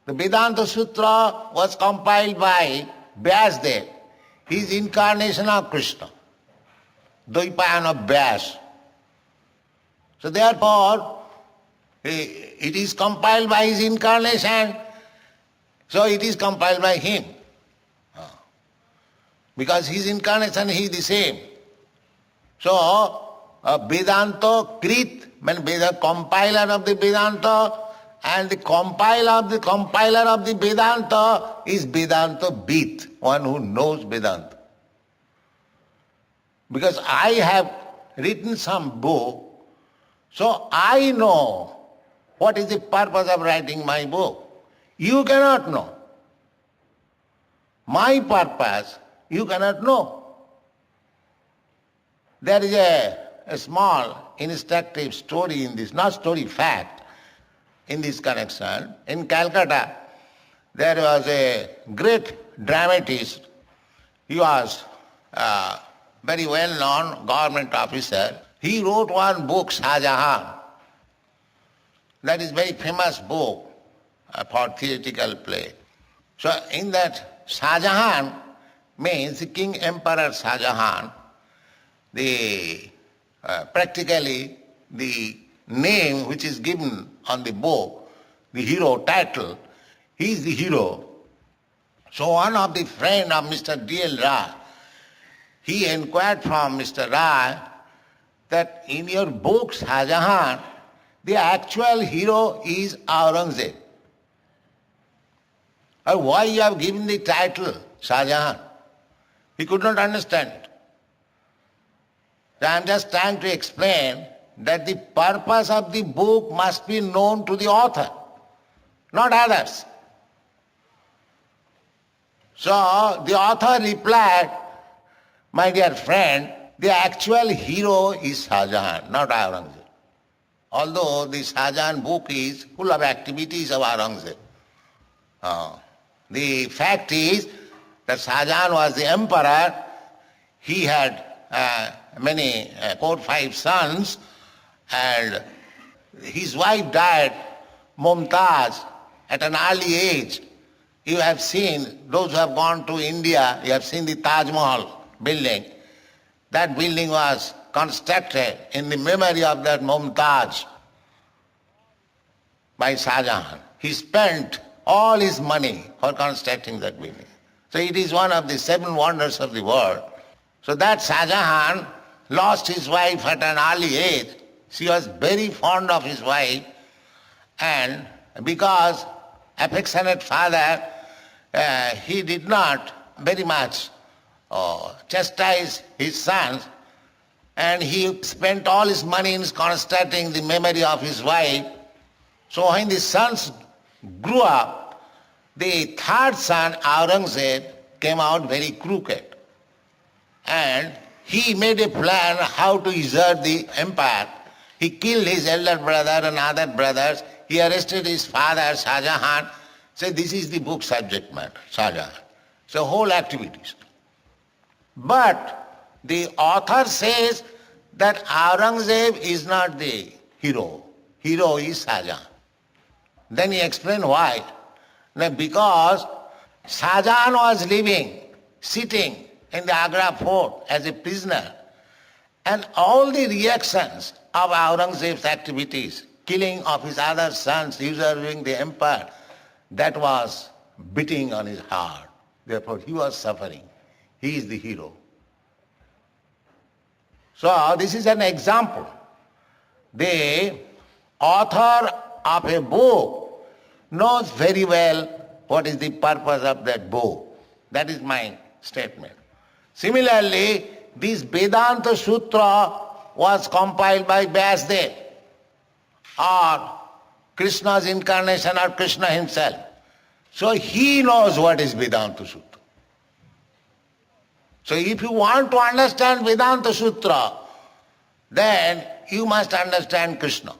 The Vedanta Sutra was compiled by Vyasdev. He is incarnation of Krishna, Dvaipayan of Vyas. So therefore, it is compiled by his incarnation, so it is compiled by him. Because his incarnation, he is the same. So, Vedanta Krit, means compiler of the Vedanta, and the compiler of the Vedanta is Vedanta Vid, one who knows Vedanta. Because I have written some book, so I know what is the purpose of writing my book. You cannot know. My purpose, you cannot know. There is a small instructive story in this, not story, fact, in this connection. In Calcutta, there was a great dramatist. He was a very well-known government officer. He wrote one book, Shah Jahan. That is very famous book for theatrical play. So in that, Shah Jahan means King Emperor Shah Jahan. Practically the name which is given on the book, the hero title, he is the hero. So one of the friend of Mr. D.L. Rai, he inquired from Mr. Rai that in your book Shah Jahan, the actual hero is Aurangzeb. Why you have given the title Shah Jahan? He could not understand it. So I am just trying to explain that the purpose of the book must be known to the author, not others. So the author replied, my dear friend, the actual hero is Shah Jahan, not Aurangzeb. Although the Shah Jahan book is full of activities of Aurangzeb. The fact is that Shah Jahan was the emperor. He had many, 4 or 5 sons, and his wife died, Mumtaz, at an early age. You have seen, those who have gone to India, you have seen the Taj Mahal building. That building was constructed in the memory of that Mumtaz by Shah Jahan. He spent all his money for constructing that building. So it is one of the 7 wonders of the world. So that Shah Jahan lost his wife at an early age. She was very fond of his wife, and because affectionate father, he did not very much chastise his sons, and he spent all his money in constructing the memory of his wife. So when the sons grew up, the 3rd son, Aurangzeb, came out very crooked. And he made a plan how to usurp the empire. He killed his elder brother and other brothers. He arrested his father, Shah Jahan. Said, this is the book subject matter, Shah Jahan. So whole activities. But the author says that Aurangzeb is not the hero. Hero is Shah Jahan. Then he explained why. Now, because Shah Jahan was living, sitting in the Agra fort as a prisoner, and all the reactions of Aurangzeb's activities, killing of his other sons, usurping the empire, that was beating on his heart. Therefore he was suffering. He is the hero. So this is an example. The author of a book knows very well what is the purpose of that book. That is my statement. Similarly, this Vedanta Sutra was compiled by Vyasdev, or Krishna's incarnation, or Krishna himself. So he knows what is Vedanta Sutra. So if you want to understand Vedanta Sutra, then you must understand Krishna.